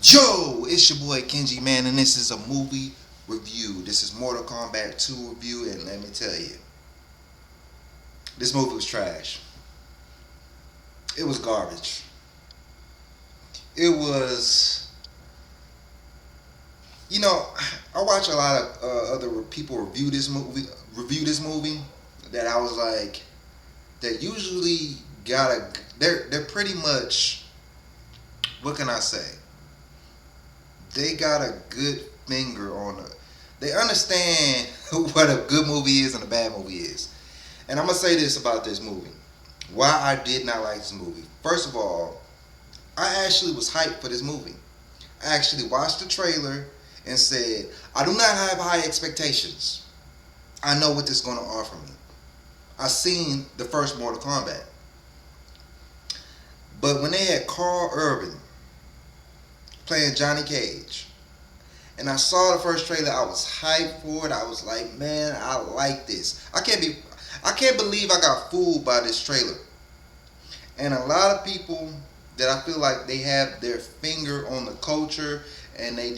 Yo, it's your boy Kenji, man, and this is a movie review. This is Mortal Kombat 2 review, and let me tell you, this movie was trash. It was garbage. It was, you know, I watch a lot of other people review this movie that I was like, that usually they're pretty much, what can I say? They got a good finger on it. They understand what a good movie is and a bad movie is. And I'm gonna say this about this movie. Why I did not like this movie. First of all, I actually was hyped for this movie. I actually watched the trailer and said, I do not have high expectations. I know what this is gonna offer me. I seen the first Mortal Kombat. But when they had Carl Urban playing Johnny Cage, and I saw the first trailer, I was hyped for it. I was like, man, I like this. I can't believe I got fooled by this trailer. And a lot of people that I feel like they have their finger on the culture and they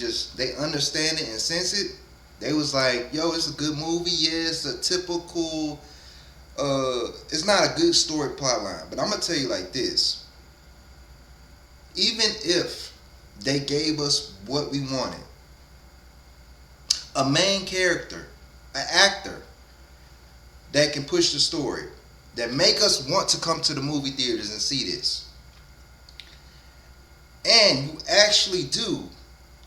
understand it and sense it. They was like, yo, it's a good movie. Yeah, it's a typical, it's not a good story plot line. But I'm going to tell you like this. Even if they gave us what we wanted, a main character, an actor that can push the story, that make us want to come to the movie theaters and see this, and who actually do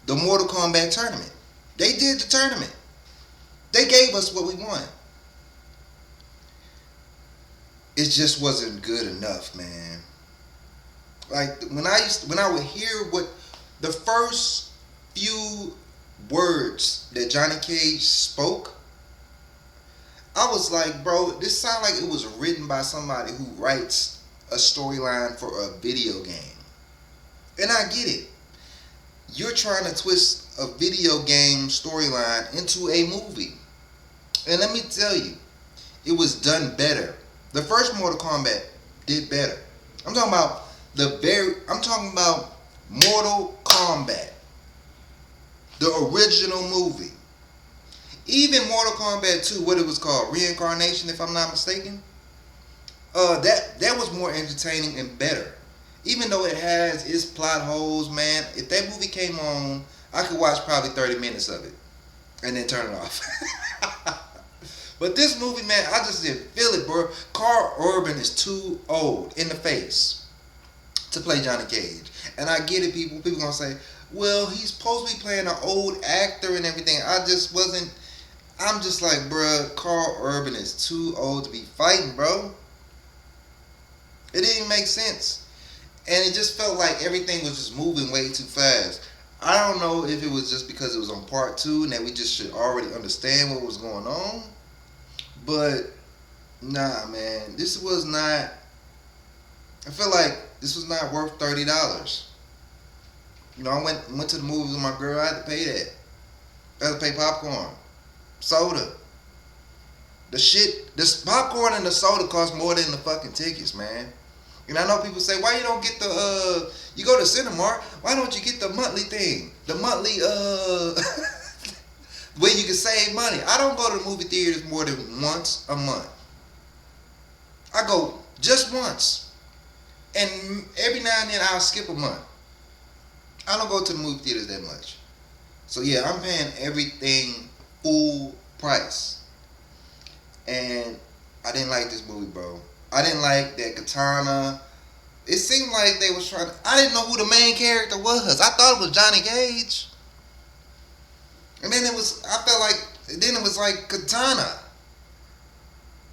the Mortal Kombat tournament. They did the tournament. They gave us what we wanted. It just wasn't good enough, man. Like when I would hear what the first few words that Johnny Cage spoke, I was like, bro, this sounds like it was written by somebody who writes a storyline for a video game. And I get it. You're trying to twist a video game storyline into a movie. And let me tell you, it was done better. The first Mortal Kombat did better. I'm talking about Mortal Kombat, the original movie. Even Mortal Kombat 2, what it was called, Reincarnation, if I'm not mistaken, that was more entertaining and better. Even though it has its plot holes, man, if that movie came on, I could watch probably 30 minutes of it and then turn it off. But this movie, man, I just didn't feel it, bro. Carl Urban is too old in the face to play Johnny Cage. And I get it, people. People gonna say, well, he's supposed to be playing an old actor and everything. I'm just like, bruh, Carl Urban is too old to be fighting, bro. It didn't even make sense. And it just felt like everything was just moving way too fast. I don't know if it was just because it was on part 2 and that we just should already understand what was going on. But, nah, man, this was not, I feel like this was not worth $30. You know, I went to the movies with my girl. I had to pay that. I had to pay popcorn, soda. This popcorn and the soda cost more than the fucking tickets, man. And I know people say, why you don't get you go to Cinemark, why don't you get the monthly thing? The monthly, where you can save money. I don't go to the movie theaters more than once a month. I go just once. And every now and then I'll skip a month. I don't go to the movie theaters that much. So yeah, I'm paying everything full price. And I didn't like this movie, bro. I didn't like that katana. It seemed like they was I didn't know who the main character was. I thought it was Johnny Cage. And then it was like katana.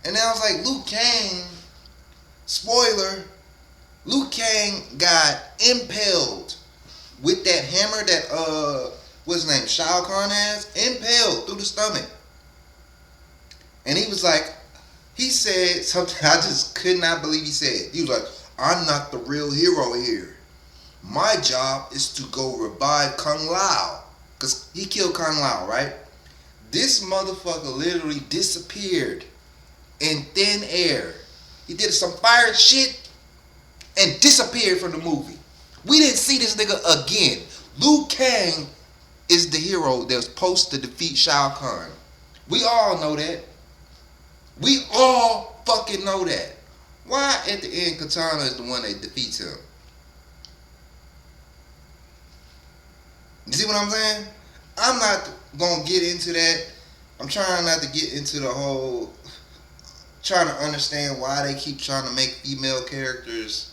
And then I was like, Liu Kang, spoiler, Liu Kang got impaled with that hammer that what's his name, Shao Kahn has, impaled through the stomach. And he said something I just could not believe he said. He was like, I'm not the real hero here. My job is to go revive Kung Lao. Because he killed Kung Lao, right? This motherfucker literally disappeared in thin air. He did some fire shit and disappeared from the movie. We didn't see this nigga again. Liu Kang is the hero that was supposed to defeat Shao Kahn. We all know that. We all fucking know that. Why at the end Katana is the one that defeats him? You see what I'm saying? I'm not gonna get into that. I'm trying not to get into the whole trying to understand why they keep trying to make female characters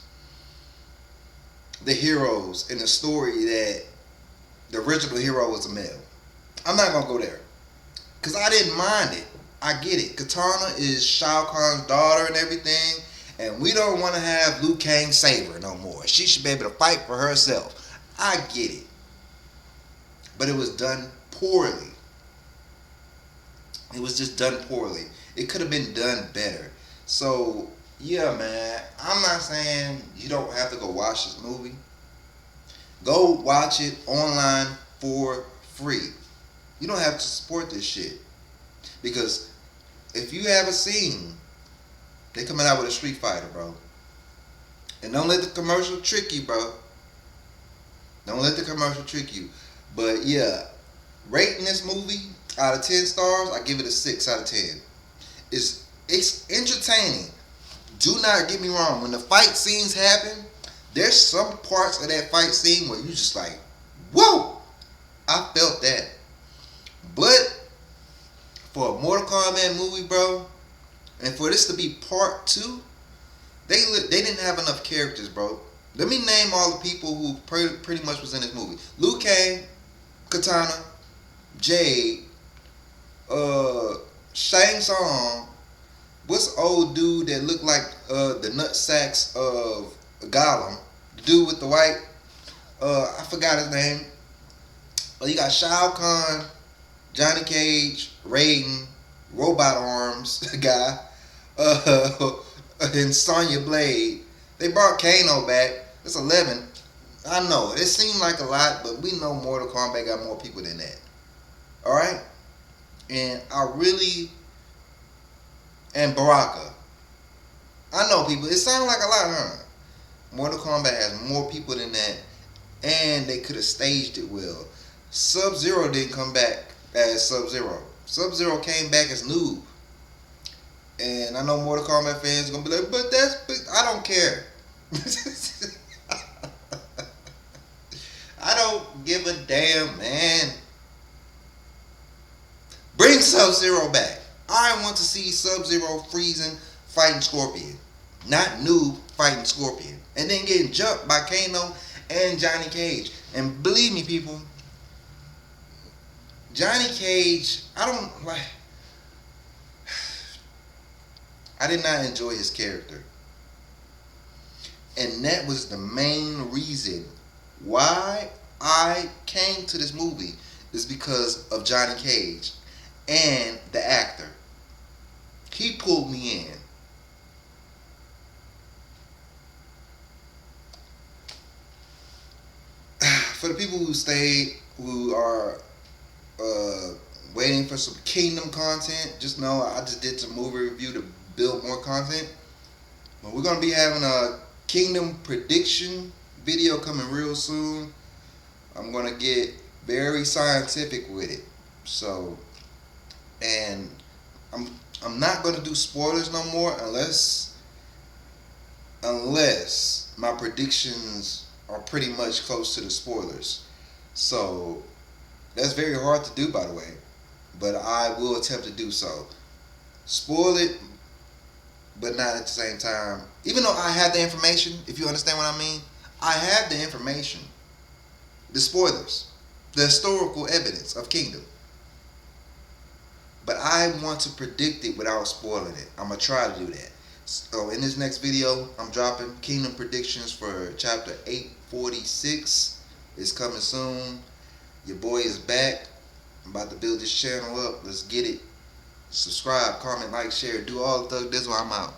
the heroes in a story that the original hero was a male. I'm not gonna go there. Cause I didn't mind it. I get it. Katana is Shao Kahn's daughter and everything. And we don't want to have Liu Kang save her no more. She should be able to fight for herself. I get it. But it was done poorly. It was just done poorly. It could have been done better. So, yeah, man. I'm not saying you don't have to go watch this movie. Go watch it online for free. You don't have to support this shit. Because if you haven't seen, they coming out with a Street Fighter, bro. And don't let the commercial trick you, bro. Don't let the commercial trick you. But yeah, rating this movie out of 10 stars, I give it a 6 out of 10. It's entertaining. Do not get me wrong. When the fight scenes happen, there's some parts of that fight scene where you just like, whoa! I felt that. But for a Mortal Kombat movie, bro, and for this to be part 2, they didn't have enough characters, bro. Let me name all the people who pretty much was in this movie. Liu Kang, Katana, Jade, Shang Tsung. What's the old dude that looked like the nut sacks of Gollum? The dude with the white, I forgot his name. You got Shao Kahn, Johnny Cage, Raiden, Robot Arms guy, and Sonya Blade. They brought Kano back. It's 11. I know, it seemed like a lot, but we know Mortal Kombat got more people than that. Alright? And and Baraka. I know people, it sounds like a lot, huh? Mortal Kombat has more people than that, and they could have staged it well. Sub-Zero didn't come back as Sub-Zero. Sub-Zero came back as Noob. And I know Mortal Kombat fans are going to be like, but I don't care. I don't give a damn, man. Bring Sub-Zero back. I want to see Sub-Zero freezing fighting Scorpion. Not Noob fighting Scorpion. And then getting jumped by Kano and Johnny Cage. And believe me, people, Johnny Cage, I did not enjoy his character. And that was the main reason why I came to this movie, is because of Johnny Cage and the actor. He pulled me in. For the people who stayed, who are waiting for some Kingdom content, just know I just did some movie review to build more content. But we're going to be having a Kingdom prediction video coming real soon. I'm going to get very scientific with it. So, and I'm not going to do spoilers no more unless my predictions are pretty much close to the spoilers. So, that's very hard to do, by the way, but I will attempt to do so. Spoil it, but not at the same time. Even though I have the information, if you understand what I mean, I have the information, the spoilers, the historical evidence of Kingdom. But I want to predict it without spoiling it. I'm going to try to do that. So in this next video, I'm dropping Kingdom predictions for chapter 846. It's coming soon. Your boy is back. I'm about to build this channel up. Let's get it. Subscribe, comment, like, share. Do all the thug dizzle. I'm out.